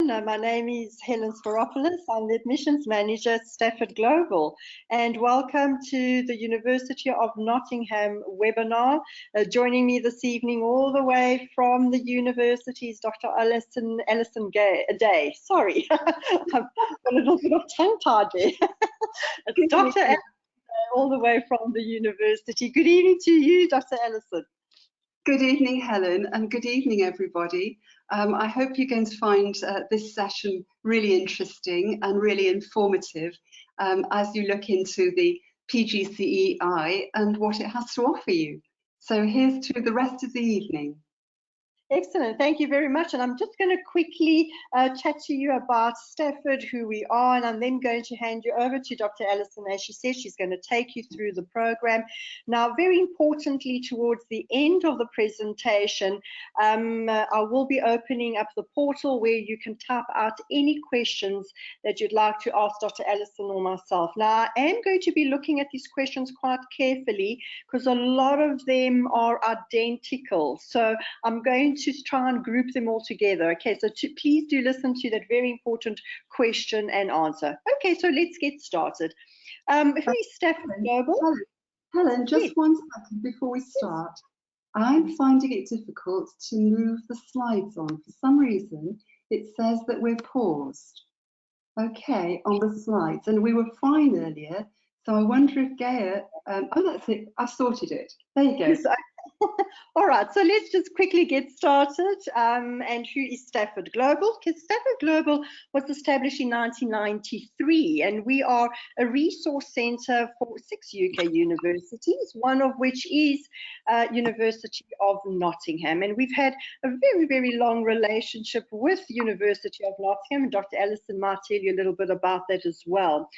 My name is Helen Sparopoulos. I'm the Admissions Manager at Stafford Global, and welcome to the University of Nottingham webinar. Joining me this evening all the way from the university is Dr. Alison Day. Sorry, I've got a little bit of tongue-tied there. It's Dr. Alison all the way from the university. Good evening to you, Dr. Alison. Good evening, Helen, and good evening, everybody. I hope you're going to find this session really interesting and really informative as you look into the PGCEI and what it has to offer you. So here's to the rest of the evening. Excellent, thank you very much. And I'm just going to quickly chat to you about Stafford, who we are, and I'm then going to hand you over to Dr. Alison. As she says, she's going to take you through the program. Now, very importantly, towards the end of the presentation, I will be opening up the portal where you can type out any questions that you'd like to ask Dr. Alison or myself. Now, I am going to be looking at these questions quite carefully because a lot of them are identical. So I'm going to try and group them all together. Okay, so please do listen to that very important question and answer. Okay, so let's get started. Who is Stafford Global? Helen, just yes. 1 second before we start. Yes. I'm finding it difficult to move the slides on. For some reason, it says that we're paused. Okay, on the slides, and we were fine earlier. So I wonder if Gaia, oh, that's it. I've sorted it. There you go. Yes, all right, so let's just quickly get started. And who is Stafford Global? Because Stafford Global was established in 1993, and we are a resource centre for 6 UK universities, one of which is University of Nottingham. And we've had a very, very long relationship with University of Nottingham, and Dr. Alison might tell you a little bit about that as well.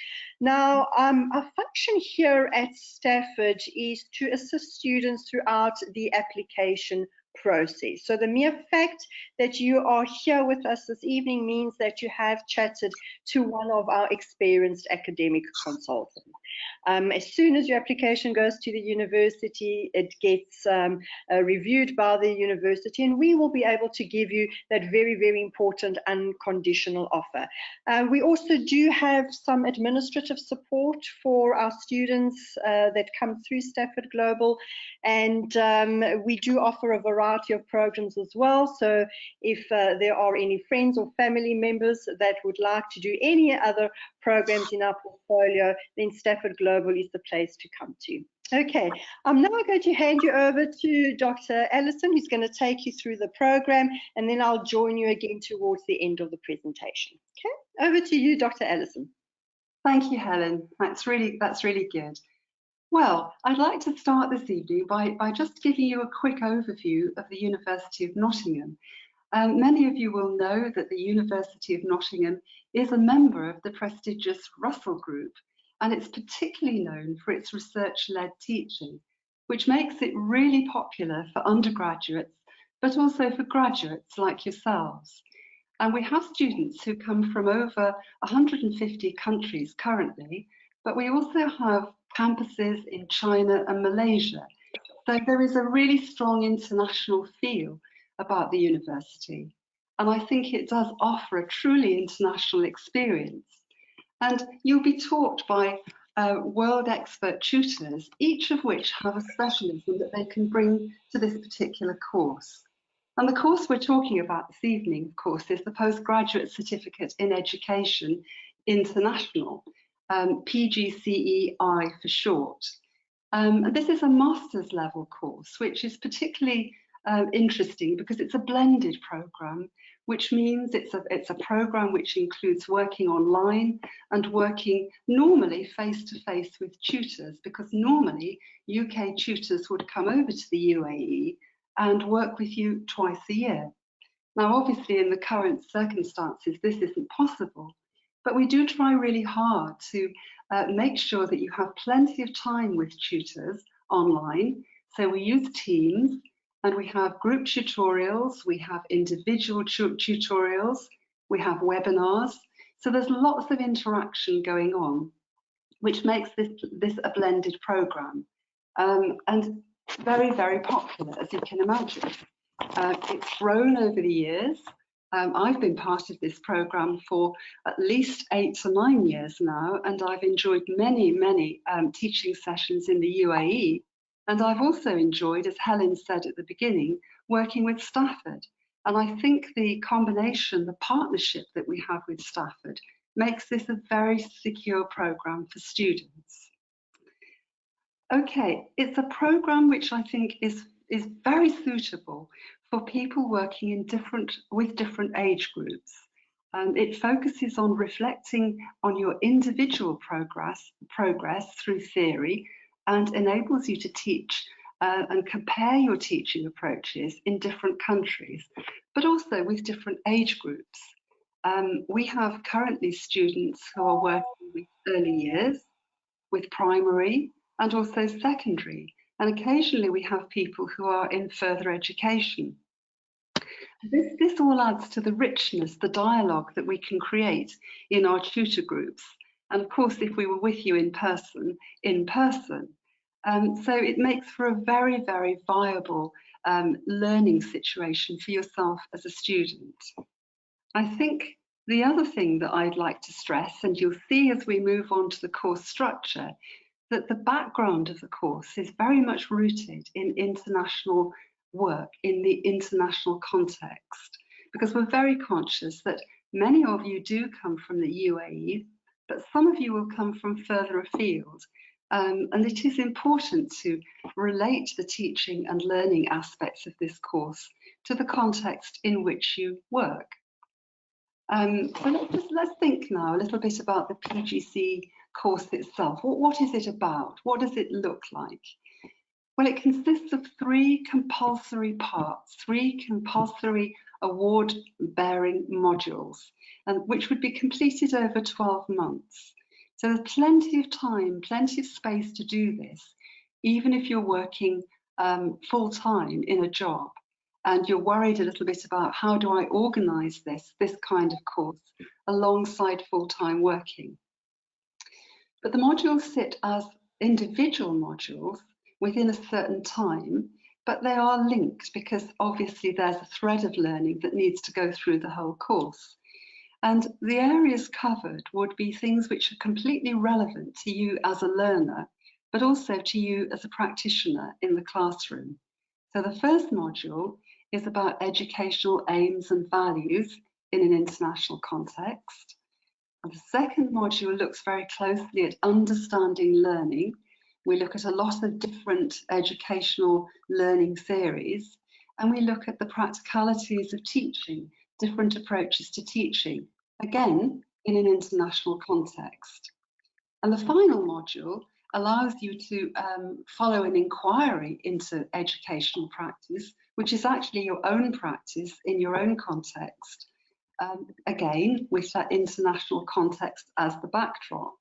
Now, our function here at Stafford is to assist students throughout the application process. So the mere fact that you are here with us this evening means that you have chatted to one of our experienced academic consultants. As soon as your application goes to the university, it gets reviewed by the university, and we will be able to give you that very, very important unconditional offer. We also do have some administrative support for our students that come through Stafford Global, and we do offer a variety of programs as well. So if there are any friends or family members that would like to do any other programs in our portfolio, then Stafford Global is the place to come to. Okay, I'm now going to hand you over to Dr. Alison, who's going to take you through the program, and then I'll join you again towards the end of the presentation. Okay, over to you, Dr. Alison. Thank you, Helen. That's really good. Well, I'd like to start this evening by just giving you a quick overview of the University of Nottingham. Many of you will know that the University of Nottingham is a member of the prestigious Russell Group, and it's particularly known for its research-led teaching, which makes it really popular for undergraduates, but also for graduates like yourselves. And we have students who come from over 150 countries currently, but we also have campuses in China and Malaysia. So there is a really strong international feel about the university. And I think it does offer a truly international experience. And you'll be taught by world expert tutors, each of which have a specialism that they can bring to this particular course. And the course we're talking about this evening, of course, is the Postgraduate Certificate in Education International, PGCEI for short. And this is a master's level course, which is particularly interesting because it's a blended program, which means it's a program which includes working online and working normally face-to-face with tutors, because normally UK tutors would come over to the UAE and work with you twice a year. Now, obviously, in the current circumstances, this isn't possible, but we do try really hard to make sure that you have plenty of time with tutors online. So we use Teams, and we have group tutorials, we have individual tutorials, we have webinars. So there's lots of interaction going on, which makes this a blended program, and very, very popular, as you can imagine. It's grown over the years, I've been part of this programme for at least 8 to 9 years now, and I've enjoyed many teaching sessions in the UAE. And I've also enjoyed, as Helen said at the beginning, working with Stafford. And I think the combination, the partnership that we have with Stafford makes this a very secure programme for students. Okay, it's a programme which I think is very suitable for people working in with different age groups. It focuses on reflecting on your individual progress through theory and enables you to teach and compare your teaching approaches in different countries, but also with different age groups. We have currently students who are working with early years, with primary, and also secondary. And occasionally we have people who are in further education. This all adds to the richness, the dialogue that we can create in our tutor groups. And of course, if we were with you in person. So it makes for a very viable learning situation for yourself as a student. I think the other thing that I'd like to stress, and you'll see as we move on to the course structure, that the background of the course is very much rooted in international work, in the international context, because we're very conscious that many of you do come from the UAE, but some of you will come from further afield. And it is important to relate the teaching and learning aspects of this course to the context in which you work. So let's think now a little bit about the PGCE course itself. What is it about? What does it look like? Well, it consists of 3 compulsory parts, 3 compulsory award-bearing modules, and which would be completed over 12 months. So there's plenty of time, plenty of space to do this, even if you're working full-time in a job and you're worried a little bit about how do I organise this kind of course alongside full-time working. But the modules sit as individual modules within a certain time, but they are linked because obviously there's a thread of learning that needs to go through the whole course. And the areas covered would be things which are completely relevant to you as a learner, but also to you as a practitioner in the classroom. So the first module is about educational aims and values in an international context. And the second module looks very closely at understanding learning. We look at a lot of different educational learning theories, and we look at the practicalities of teaching, different approaches to teaching, again, in an international context. And the final module allows you to follow an inquiry into educational practice, which is actually your own practice in your own context, again, with that international context as the backdrop.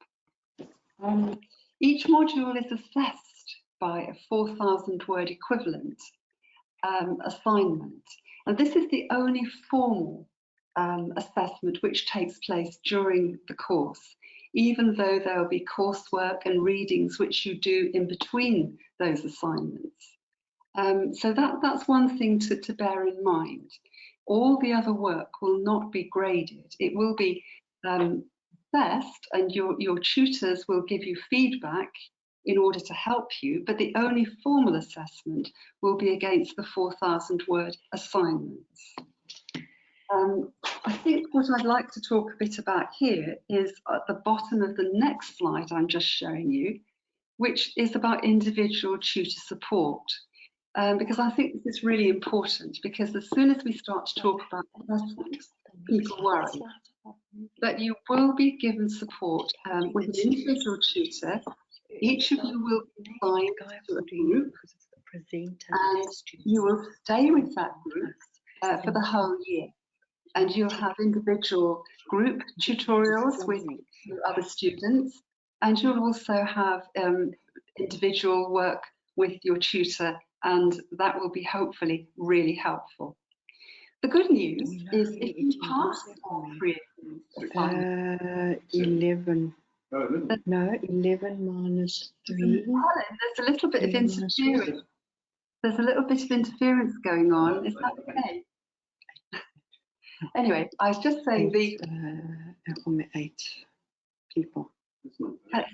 Each module is assessed by a 4,000 word equivalent assignment. And this is the only formal assessment which takes place during the course, even though there will be coursework and readings which you do in between those assignments. So that's one thing to bear in mind. All the other work will not be graded. It will be assessed, and your tutors will give you feedback in order to help you, but the only formal assessment will be against the 4,000 word assignments. I think what I'd like to talk a bit about here is at the bottom of the next slide I'm just showing you, which is about individual tutor support. Because I think this is really important, because as soon as we start to talk about assessment, people worry. But you will be given support with an individual tutor. Each of you will be assigned to a group, and you will stay with that group for the whole year. And you'll have individual group tutorials with other students, and you'll also have individual work with your tutor, and that will be hopefully really helpful. The good news is if you pass all 3 of these, 11. No, 11 minus 3. There's a little bit of interference. There's a little bit of interference going on. Is that okay? Anyway, I was just saying Only 8 people.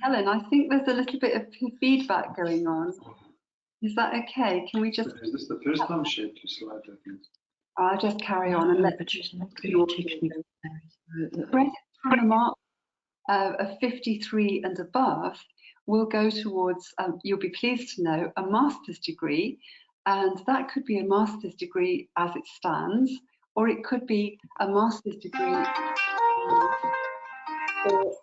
Helen, I think there's a little bit of feedback going on. Is that okay? Can we just... Is this the first time shared your slide, I think? I'll just carry on and let but she's not very technical. credits from the mark of 53 and above will go towards, you'll be pleased to know, a master's degree. And that could be a master's degree as it stands, or it could be a master's degree for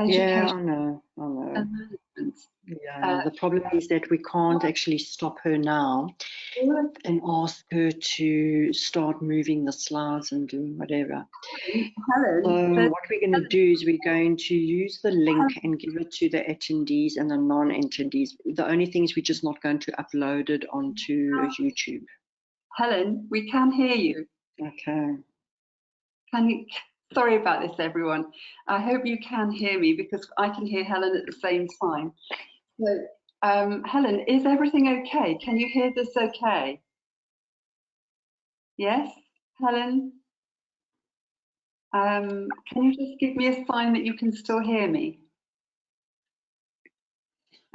Yeah, education I know. and management. Yeah, the problem is that we can't actually stop her now and ask her to start moving the slides and doing whatever. Helen, So what we're going to do is we're going to use the link and give it to the attendees and the non-attendees. The only thing is we're just not going to upload it onto YouTube. Helen, we can hear you. Okay. Can you? Sorry about this, everyone. I hope you can hear me because I can hear Helen at the same time. So, Helen, is everything okay? Can you hear this okay? Yes, Helen? Can you just give me a sign that you can still hear me?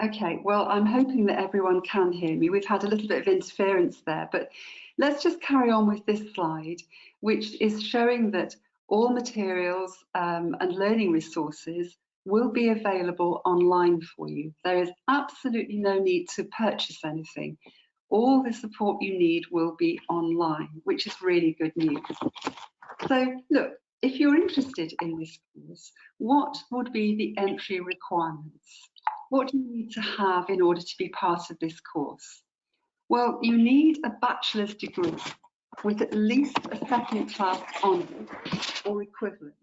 Okay, well, I'm hoping that everyone can hear me. We've had a little bit of interference there, but let's just carry on with this slide, which is showing that all materials and learning resources will be available online for you. There is absolutely no need to purchase anything. All the support you need will be online, which is really good news. So look, if you're interested in this course, what would be the entry requirements? What do you need to have in order to be part of this course? Well, you need a bachelor's degree with at least a second class honours or equivalent.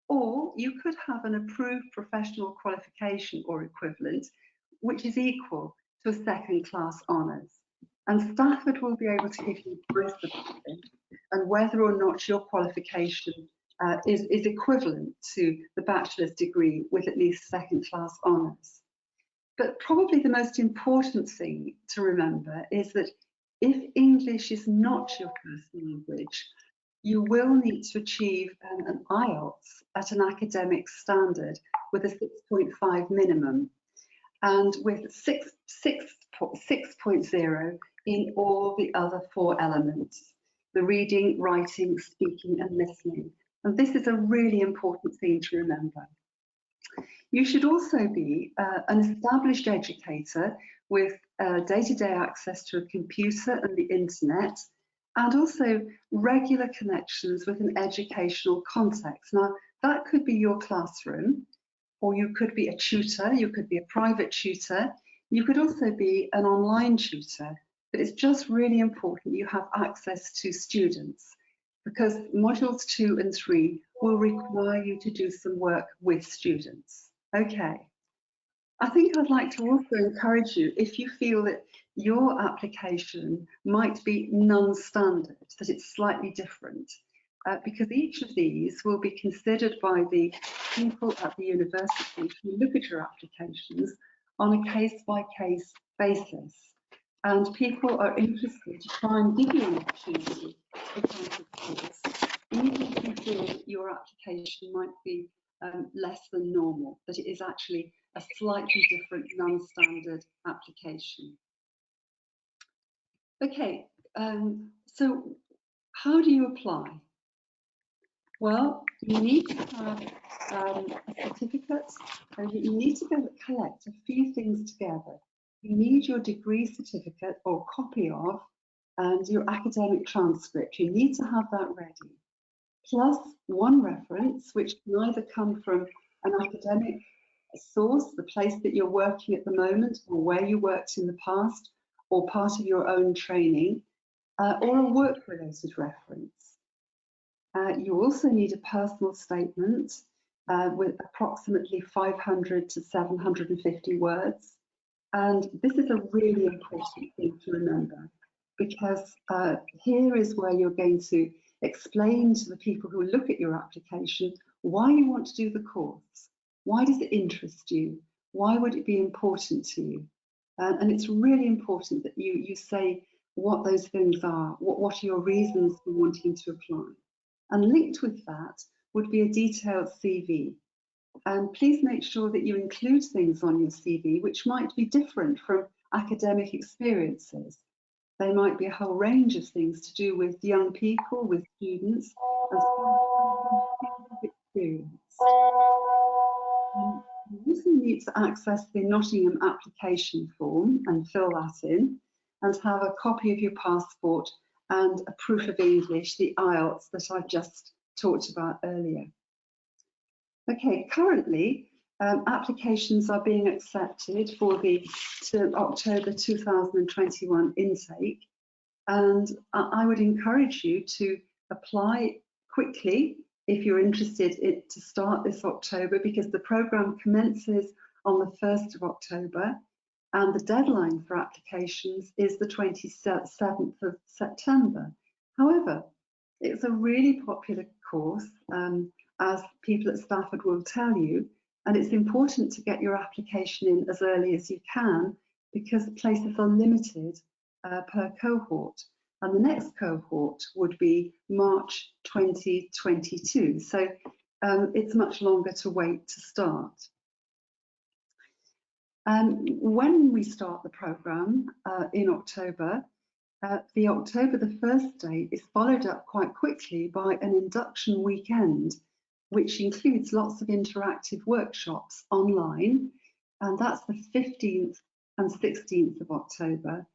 Or you could have an approved professional qualification or equivalent, which is equal to a second class honours. And Stafford will be able to give you both of them, and whether or not your qualification is equivalent to the bachelor's degree with at least second class honours. But probably the most important thing to remember is that if English is not your first language, you will need to achieve an IELTS at an academic standard with a 6.5 minimum and with 6.0 in all the other 4 elements, the reading, writing, speaking and listening. And this is a really important thing to remember. You should also be an established educator with day-to-day access to a computer and the internet, and also regular connections with an educational context. Now, that could be your classroom, or you could be a tutor, you could be a private tutor, you could also be an online tutor, but it's just really important you have access to students, because modules 2 and 3 will require you to do some work with students. Okay. I think I'd like to also encourage you, if you feel that your application might be non-standard, that it's slightly different, because each of these will be considered by the people at the university who look at your applications on a case-by-case basis. And people are interested to try and give you an opportunity to come to the course, even if you feel that your application might be less than normal, that it is actually a slightly different non-standard application. Okay, so how do you apply? Well, you need to have a certificate, and you need to collect a few things together. You need your degree certificate or copy of, and your academic transcript. You need to have that ready. Plus 1 reference, which can either come from an academic source, the place that you're working at the moment, or where you worked in the past, or part of your own training, or a work-related reference. You also need a personal statement with approximately 500 to 750 words. And this is a really important thing to remember, because here is where you're going to explain to the people who look at your application why you want to do the course. Why does it interest you? Why would it be important to you? And it's really important that you say what those things are. What are your reasons for wanting to apply? And linked with that would be a detailed CV. And please make sure that you include things on your CV which might be different from academic experiences. They might be a whole range of things to do with young people, with students, and experience. You also need to access the Nottingham application form and fill that in, and have a copy of your passport and a proof of English, the IELTS that I've just talked about earlier. Okay, currently applications are being accepted for the October 2021 intake, and I would encourage you to apply quickly if you're interested to start this October, because the programme commences on the 1st of October and the deadline for applications is the 27th of September. However, it's a really popular course, as people at Stafford will tell you, and it's important to get your application in as early as you can, because the places are limited per cohort, and the next cohort would be March 2022, so it's much longer to wait to start. When we start the programme in October, the October the 1st date is followed up quite quickly by an induction weekend, which includes lots of interactive workshops online, and that's the 15th and 16th of October.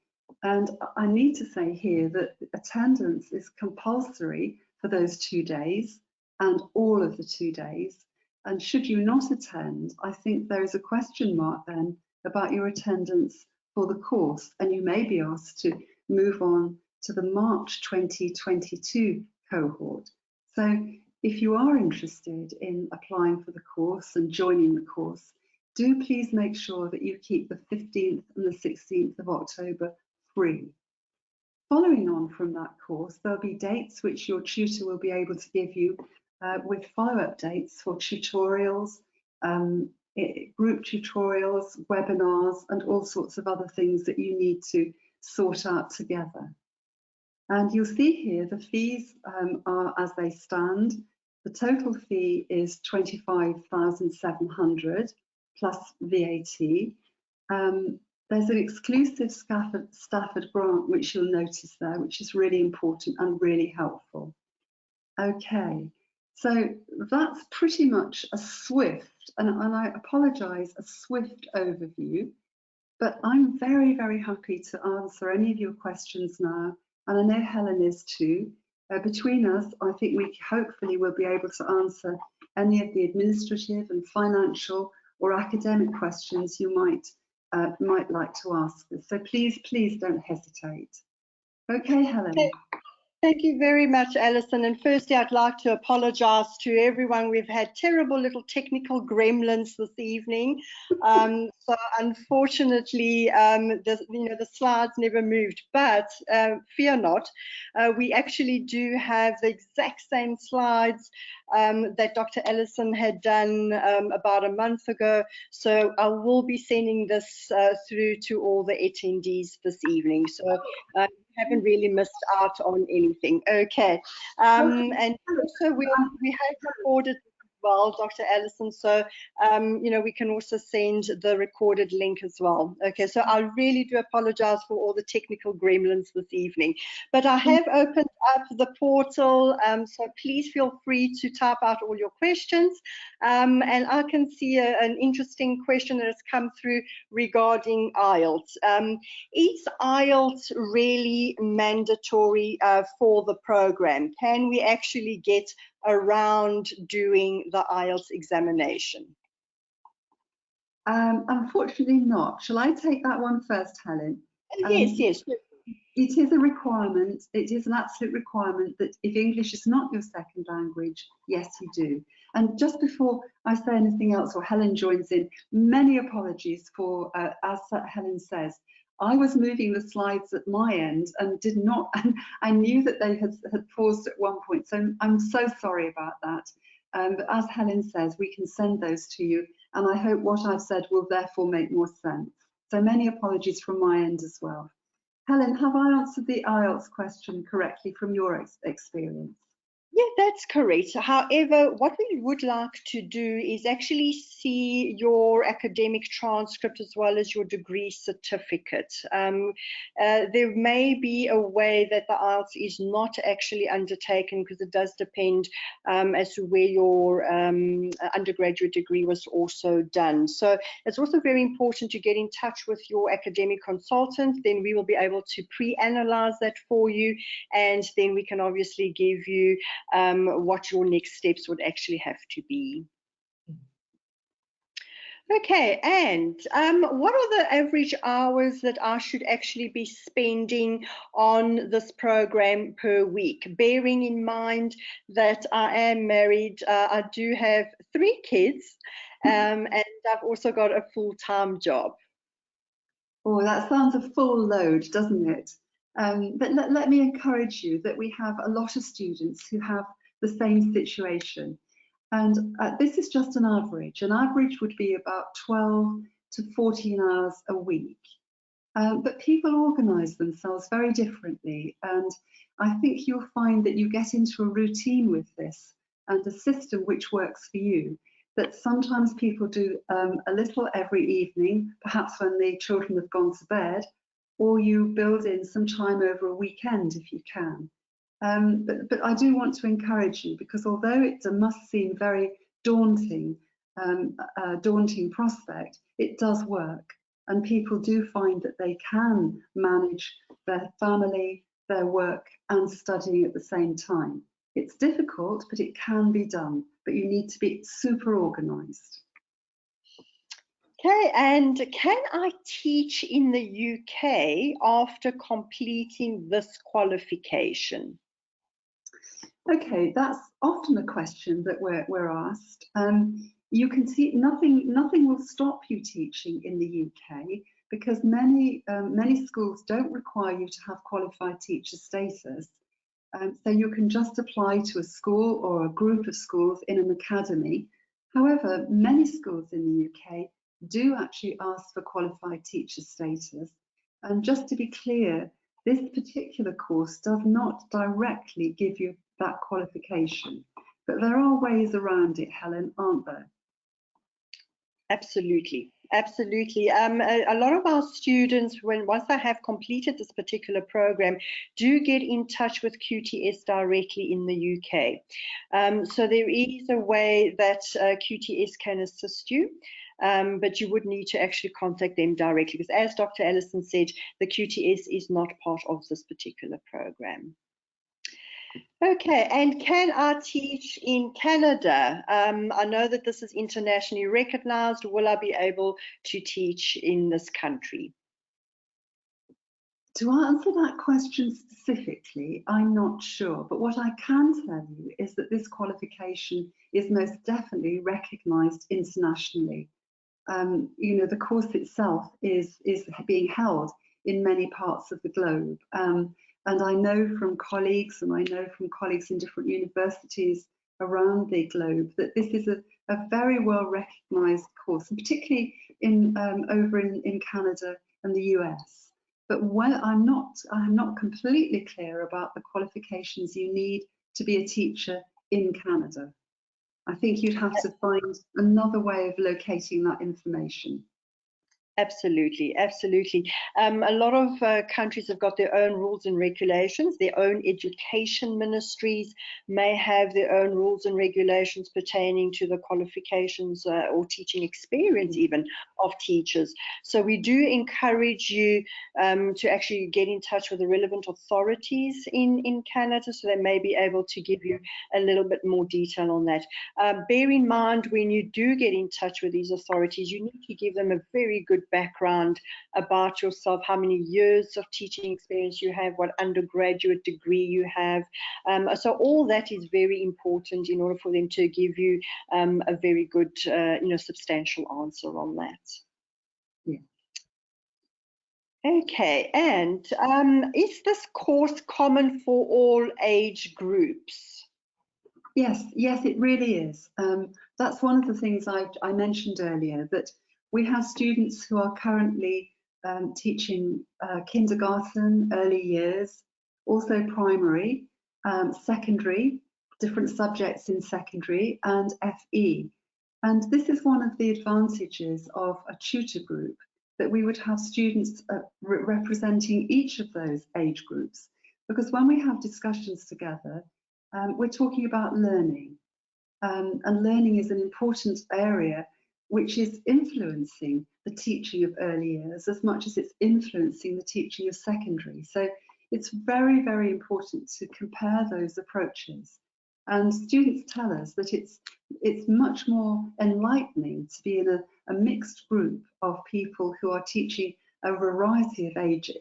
And I need to say here that attendance is compulsory for those 2 days and all of the 2 days. And should you not attend, I think there is a question mark then about your attendance for the course, and you may be asked to move on to the March 2022 cohort. So if you are interested in applying for the course and joining the course, do please make sure that you keep the 15th and the 16th of October free. Following on from that course, there'll be dates which your tutor will be able to give you with follow-up dates for tutorials, group tutorials, webinars, and all sorts of other things that you need to sort out together. And you'll see here the fees are as they stand. The total fee is £25,700 plus VAT. There's an exclusive Stafford grant, which you'll notice there, which is really important and really helpful. Okay, so that's pretty much a swift, and I apologise, a swift overview, but I'm very, very happy to answer any of your questions now, and I know Helen is too. Between us, I think we hopefully will be able to answer any of the administrative and financial or academic questions you might like to ask us. So please don't hesitate. Okay, Helen. Okay. Thank you very much, Alison. And firstly, I'd like to apologise to everyone. We've had terrible little technical gremlins this evening. So unfortunately, the slides never moved. But fear not, we actually do have the exact same slides that Dr. Alison had done about a month ago. So I will be sending this through to all the attendees this evening. So haven't really missed out on anything. Okay, and also we have recorded as well, Dr. Alison, so we can also send the recorded link as well. Okay, so I really do apologize for all the technical gremlins this evening, but I have opened up the portal, so please feel free to type out all your questions, and I can see an interesting question that has come through regarding IELTS. Is IELTS really mandatory for the program? Can we actually get around doing the IELTS examination? Unfortunately not. Shall I take that one first, Helen? Yes. It is a requirement. It is an absolute requirement that if English is not your second language, yes, you do. And just before I say anything else or Helen joins in, many apologies for, as Helen says, I was moving the slides at my end and did not, and I knew that they had paused at one point. So I'm so sorry about that. But as Helen says, we can send those to you. And I hope what I've said will therefore make more sense. So many apologies from my end as well. Helen, have I answered the IELTS question correctly from your experience? Yeah, that's correct. However, what we would like to do is actually see your academic transcript as well as your degree certificate. There may be a way that the IELTS is not actually undertaken because it does depend as to where your undergraduate degree was also done. So it's also very important to get in touch with your academic consultant. Then we will be able to pre-analyze that for you, and then we can obviously give you what your next steps would actually have to be. Okay, and what are the average hours that I should actually be spending on this program per week? Bearing in mind that I am married, I do have 3 kids, and I've also got a full-time job. Oh, that sounds a full load, doesn't it? But let me encourage you that we have a lot of students who have the same situation. And this is just an average. An average would be about 12 to 14 hours a week. But people organise themselves very differently. And I think you'll find that you get into a routine with this and a system which works for you. That sometimes people do a little every evening, perhaps when the children have gone to bed, or you build in some time over a weekend if you can. But I do want to encourage you, because although it must seem very daunting, a daunting prospect, it does work. And people do find that they can manage their family, their work and studying at the same time. It's difficult, but it can be done. But you need to be super organised. Okay, and can I teach in the UK after completing this qualification? Okay, that's often a question that we're asked. You can see nothing will stop you teaching in the UK, because many schools don't require you to have qualified teacher status. So you can just apply to a school or a group of schools in an academy. However, many schools in the UK do actually ask for qualified teacher status. And just to be clear, this particular course does not directly give you that qualification, but there are ways around it, Helen, aren't there? Absolutely, absolutely. A lot of our students, once they have completed this particular program, do get in touch with QTS directly in the UK. So there is a way that QTS can assist you. But you would need to actually contact them directly, because as Dr. Alison said, the QTS is not part of this particular program. Okay, and can I teach in Canada? I know that this is internationally recognized. Will I be able to teach in this country? To answer that question specifically, I'm not sure, but what I can tell you is that this qualification is most definitely recognised internationally. You know, the course itself is being held in many parts of the globe. And I know from colleagues, in different universities around the globe, that this is a very well recognised course, and particularly over in Canada and the US. But I'm not completely clear about the qualifications you need to be a teacher in Canada. I think you'd have to find another way of locating that information. Absolutely, absolutely. A lot of countries have got their own rules and regulations. Their own education ministries may have their own rules and regulations pertaining to the qualifications or teaching experience even of teachers. So we do encourage you to actually get in touch with the relevant authorities in Canada, so they may be able to give you a little bit more detail on that. Bear in mind, when you do get in touch with these authorities, you need to give them a very good background about yourself, how many years of teaching experience you have, what undergraduate degree you have. So all that is very important in order for them to give you a very good, substantial answer on that. Yeah. Okay, and is this course common for all age groups? Yes, it really is. That's one of the things I mentioned earlier, that we have students who are currently teaching kindergarten, early years, also primary, secondary, different subjects in secondary and FE. And this is one of the advantages of a tutor group, that we would have students representing each of those age groups. Because when we have discussions together, we're talking about learning. And learning is an important area which is influencing the teaching of early years as much as it's influencing the teaching of secondary. So it's very, very important to compare those approaches. And students tell us that it's much more enlightening to be in a mixed group of people who are teaching a variety of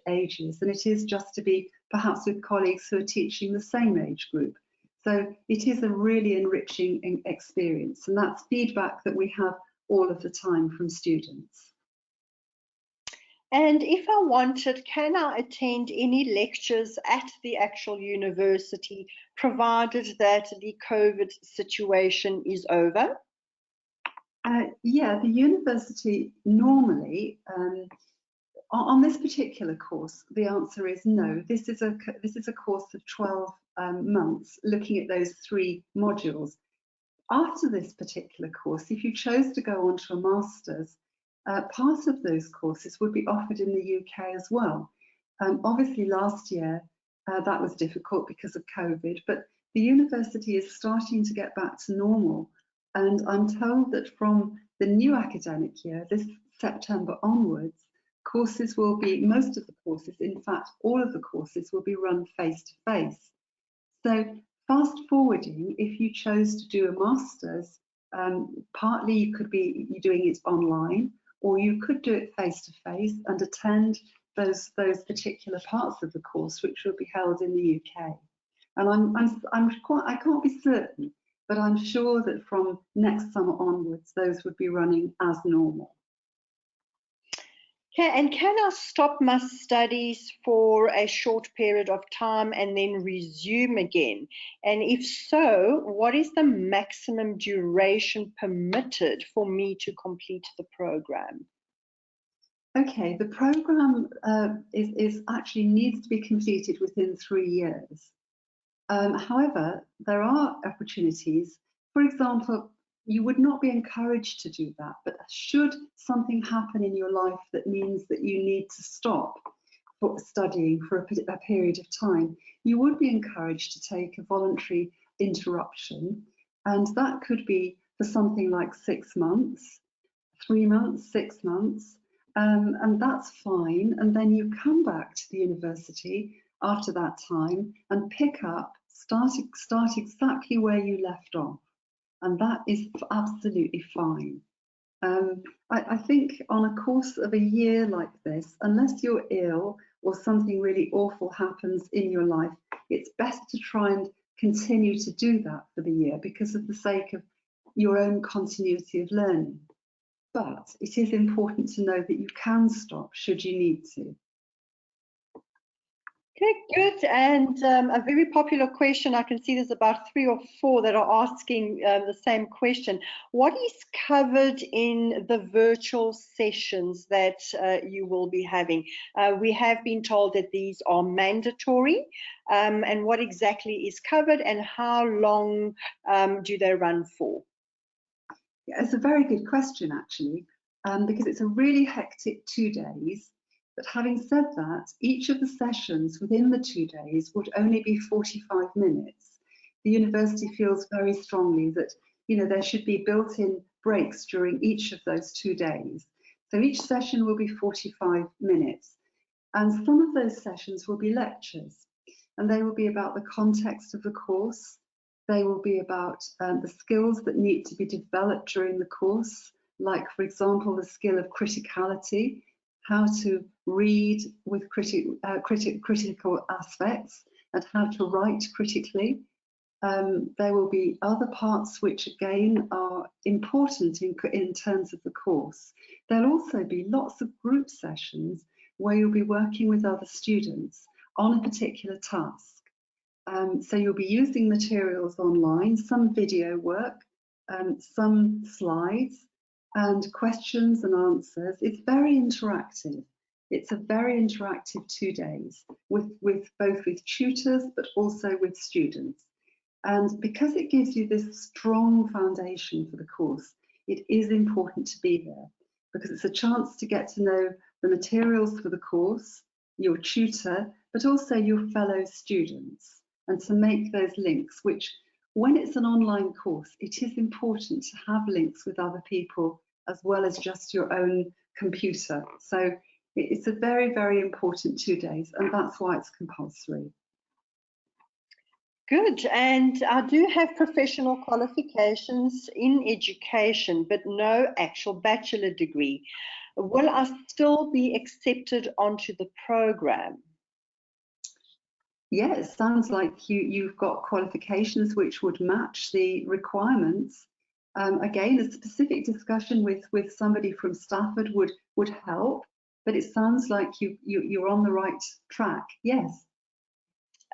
ages than it is just to be perhaps with colleagues who are teaching the same age group. So it is a really enriching experience, and that's feedback that we have all of the time from students. And if I wanted, can I attend any lectures at the actual university, provided that the COVID situation is over? Yeah, the university normally, on this particular course, the answer is no. This is a course of 12 months, looking at those 3 modules. After this particular course, if you chose to go on to a master's, part of those courses would be offered in the UK as well. Obviously, last year that was difficult because of COVID, but the university is starting to get back to normal. And I'm told that from the new academic year, this September onwards, courses will be, most of the courses, in fact, all of the courses will be run face-to-face. So fast forwarding, if you chose to do a master's, partly you could be doing it online, or you could do it face-to-face and attend those particular parts of the course which will be held in the UK. And I can't be certain, but I'm sure that from next summer onwards, those would be running as normal. Okay, and can I stop my studies for a short period of time and then resume again? And if so, what is the maximum duration permitted for me to complete the program? Okay, the program is actually needs to be completed within 3 years. However, there are opportunities. For example, you would not be encouraged to do that, but should something happen in your life that means that you need to stop for studying for a period of time, you would be encouraged to take a voluntary interruption, and that could be for something like 6 months, 3 months, 6 months, and that's fine. And then you come back to the university after that time and pick up, start exactly where you left off. And that is absolutely fine. I think on a course of a year like this, unless you're ill or something really awful happens in your life, it's best to try and continue to do that for the year because of the sake of your own continuity of learning. But it is important to know that you can stop should you need to. Okay, good. And a very popular question, I can see there's about 3 or 4 that are asking the same question. What is covered in the virtual sessions that you will be having? We have been told that these are mandatory. And what exactly is covered and how long do they run for? Yeah, it's a very good question, actually, because it's a really hectic 2 days. But having said that, each of the sessions within the 2 days would only be 45 minutes. The university feels very strongly that, you know, there should be built-in breaks during each of those 2 days. So each session will be 45 minutes. And some of those sessions will be lectures, and they will be about the context of the course. They will be about the skills that need to be developed during the course, like, for example, the skill of criticality, how to read with critical aspects, and how to write critically. There will be other parts which again are important in terms of the course. There'll also be lots of group sessions where you'll be working with other students on a particular task. So you'll be using materials online, some video work, some slides, and questions and answers. It's very interactive. It's a very interactive 2 days with both with tutors but also with students. And because it gives you this strong foundation for the course, it is important to be there, because it's a chance to get to know the materials for the course, your tutor, but also your fellow students, and to make those links, which when it's an online course, it is important to have links with other people as well as just your own computer. So it's a very, very important 2 days, and that's why it's compulsory. Good, and I do have professional qualifications in education, but no actual bachelor degree. Will I still be accepted onto the program? Yeah, it sounds like you've got qualifications which would match the requirements. Again, a specific discussion with somebody from Stafford would help, but it sounds like you're on the right track. Yes.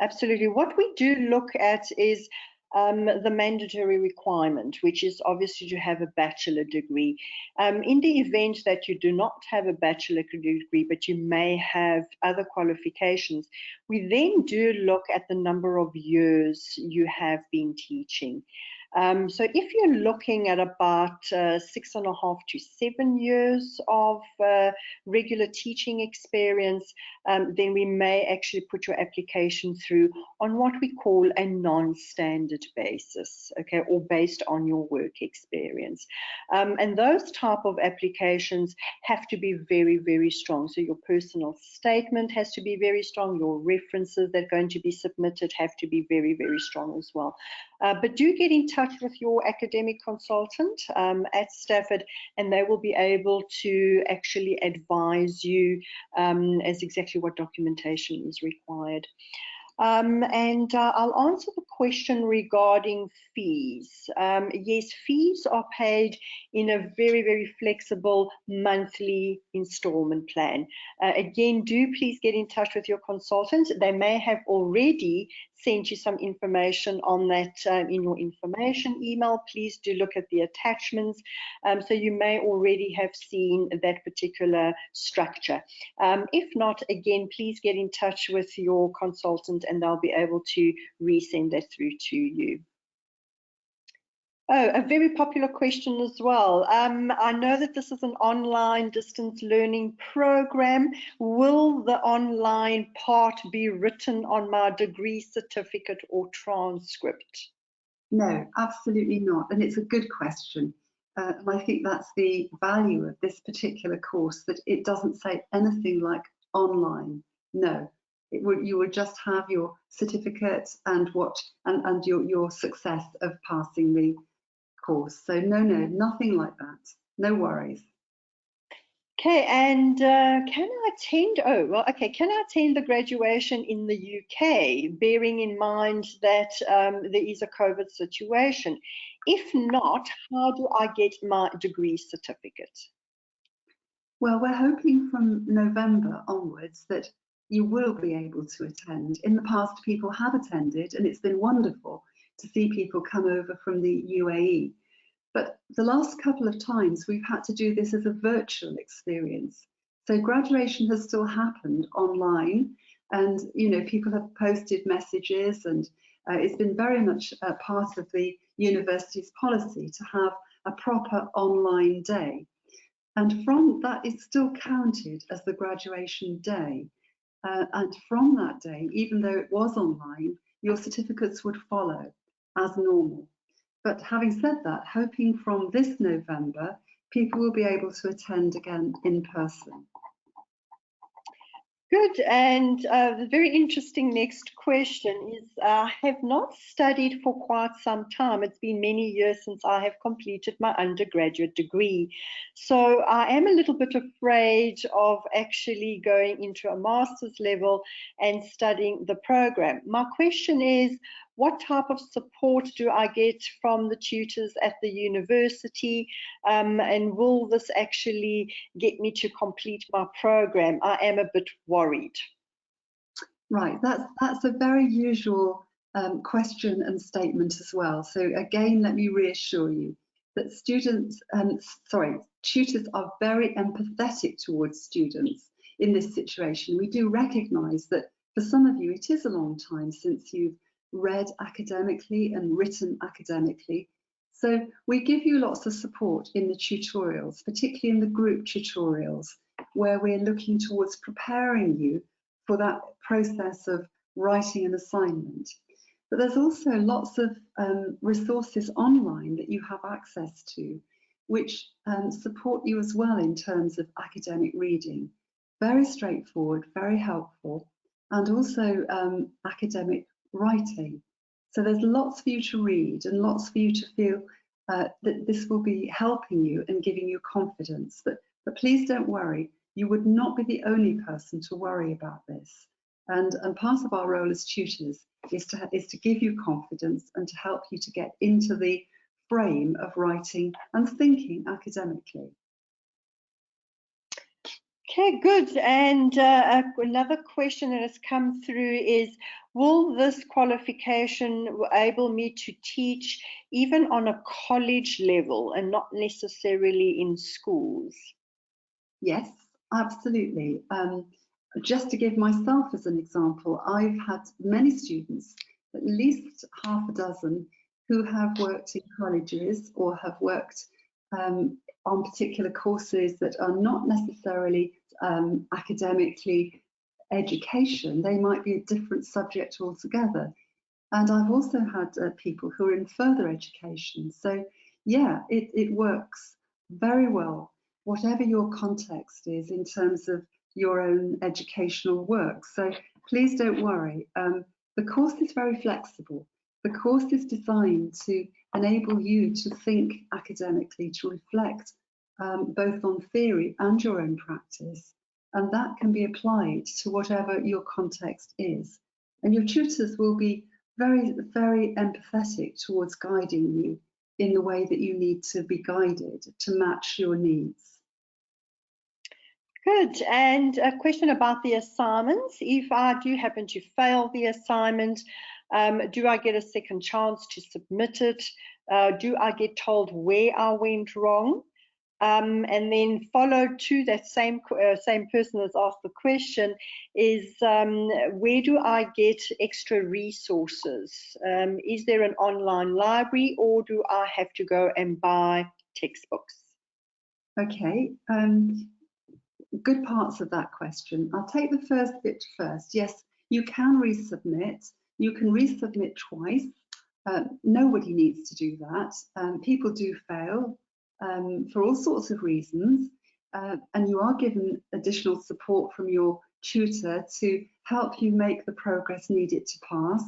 Absolutely. What we do look at is the mandatory requirement, which is obviously to have a bachelor degree. In the event that you do not have a bachelor degree, but you may have other qualifications, we then do look at the number of years you have been teaching. So if you're looking at about 6.5 to 7 years of regular teaching experience, then we may actually put your application through on what we call a non-standard basis, okay, or based on your work experience. And those type of applications have to be very, very strong. So your personal statement has to be very strong. Your references that are going to be submitted have to be very, very strong as well. But do get in touch with your academic consultant at Stafford, and they will be able to actually advise you as exactly what documentation is required. And I'll answer the question regarding fees. Yes, fees are paid in a very, very flexible monthly installment plan. Again, do please get in touch with your consultant. They may have already sent you some information on that in your information email. Please do look at the attachments. So you may already have seen that particular structure. If not, again, please get in touch with your consultant and they'll be able to resend that through to you. Oh, a very popular question as well. I know that this is an online distance learning program. Will the online part be written on my degree certificate or transcript? No, absolutely not. And it's a good question. And I think that's the value of this particular course, that it doesn't say anything like online. No, you will just have your certificate and your success of passing the course. So no, nothing like that. No worries. Okay, and can I attend? Oh, well, okay. Can I attend the graduation in the UK, bearing in mind that there is a COVID situation? If not, how do I get my degree certificate? Well, we're hoping from November onwards that you will be able to attend. In the past, people have attended, and it's been wonderful to see people come over from the UAE. But the last couple of times we've had to do this as a virtual experience. So graduation has still happened online, and people have posted messages, and it's been very much a part of the university's policy to have a proper online day. And from that, it's still counted as the graduation day. And from that day, even though it was online, your certificates would follow as normal. But having said that, hoping from this November, people will be able to attend again in person. Good, and the very interesting next question is, I have not studied for quite some time. It's been many years since I have completed my undergraduate degree. So I am a little bit afraid of actually going into a master's level and studying the program. My question is, what type of support do I get from the tutors at the university? And will this actually get me to complete my program? I am a bit worried. Right, that's a very usual question and statement as well. So again, let me reassure you that tutors are very empathetic towards students in this situation. We do recognise that for some of you, it is a long time since you've read academically and written academically. So we give you lots of support in the tutorials, particularly in the group tutorials, where we're looking towards preparing you for that process of writing an assignment. But there's also lots of resources online that you have access to, which support you as well in terms of academic reading. Very straightforward, very helpful, and also academic writing. So there's lots for you to read and lots for you to feel that this will be helping you and giving you confidence. But please don't worry, you would not be the only person to worry about this. And part of our role as tutors is to give you confidence and to help you to get into the frame of writing and thinking academically. Okay, good. And another question that has come through is, will this qualification enable me to teach even on a college level and not necessarily in schools? Yes, absolutely. Just to give myself as an example, I've had many students, at least half a dozen, who have worked in colleges or have worked on particular courses that are not necessarily academically education. They might be a different subject altogether. And I've also had people who are in further education. So yeah, it works very well, whatever your context is in terms of your own educational work. So please don't worry. The course is very flexible. The course is designed to enable you to think academically, to reflect both on theory and your own practice. And that can be applied to whatever your context is. And your tutors will be very, very empathetic towards guiding you in the way that you need to be guided to match your needs. Good. And a question about the assignments. If I do happen to fail the assignment, do I get a second chance to submit it? Do I get told where I went wrong? And then followed to that same person that's asked the question is, where do I get extra resources? Is there an online library, or do I have to go and buy textbooks? Okay, good parts of that question. I'll take the first bit first. Yes, you can resubmit. You can resubmit twice. Nobody needs to do that. People do fail for all sorts of reasons, and you are given additional support from your tutor to help you make the progress needed to pass.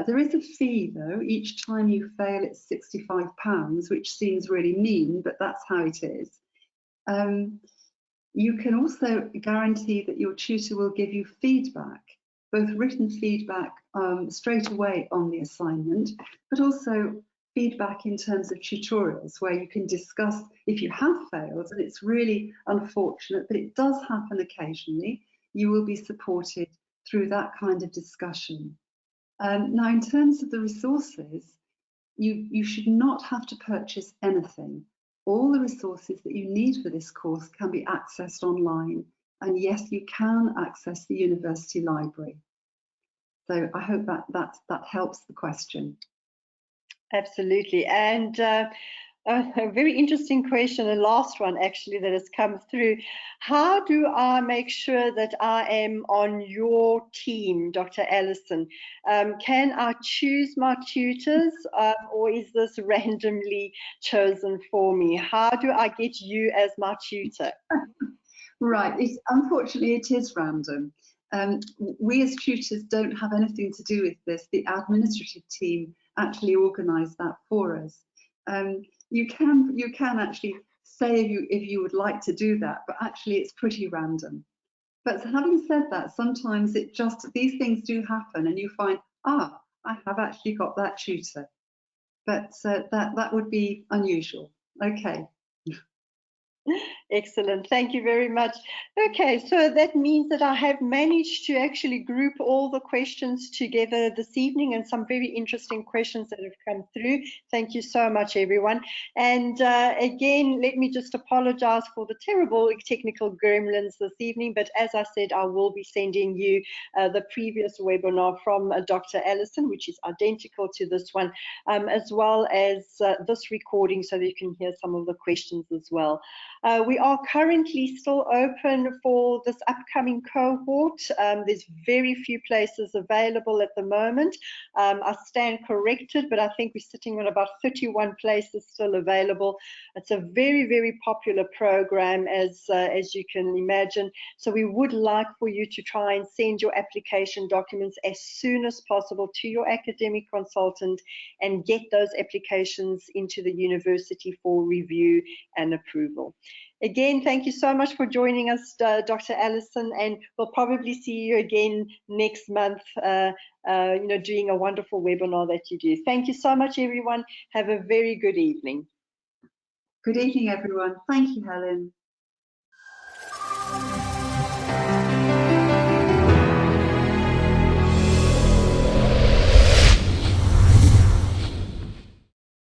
There is a fee though. Each time you fail, it's £65, which seems really mean, but that's how it is. You can also guarantee that your tutor will give you feedback, both written feedback straight away on the assignment, but also feedback in terms of tutorials where you can discuss if you have failed, and it's really unfortunate, but it does happen occasionally. You will be supported through that kind of discussion. Now, in terms of the resources, you should not have to purchase anything. All the resources that you need for this course can be accessed online. And yes, you can access the university library. So I hope that helps the question. Absolutely. And a very interesting question, the last one actually that has come through. How do I make sure that I am on your team, Dr. Alison? Can I choose my tutors, or is this randomly chosen for me? How do I get you as my tutor? Right, unfortunately it is random. We as tutors don't have anything to do with this. The administrative team actually organise that for us. You can actually say if you would like to do that, but actually it's pretty random. But having said that, sometimes these things do happen, and you find, I have actually got that tutor. But that would be unusual. Okay. Excellent. Thank you very much. Okay, so that means that I have managed to actually group all the questions together this evening, and some very interesting questions that have come through. Thank you so much, everyone. And again, let me just apologize for the terrible technical gremlins this evening, but as I said, I will be sending you the previous webinar from Dr. Alison, which is identical to this one, as well as this recording, so that you can hear some of the questions as well. We are currently still open for this upcoming cohort. There's very few places available at the moment. I stand corrected, but I think we're sitting on about 31 places still available. It's a very, very popular program, as you can imagine. So we would like for you to try and send your application documents as soon as possible to your academic consultant and get those applications into the university for review and approval. Again, thank you so much for joining us, Dr. Alison, and we'll probably see you again next month, doing a wonderful webinar that you do. Thank you so much, everyone. Have a very good evening. Good evening, everyone. Thank you, Helen.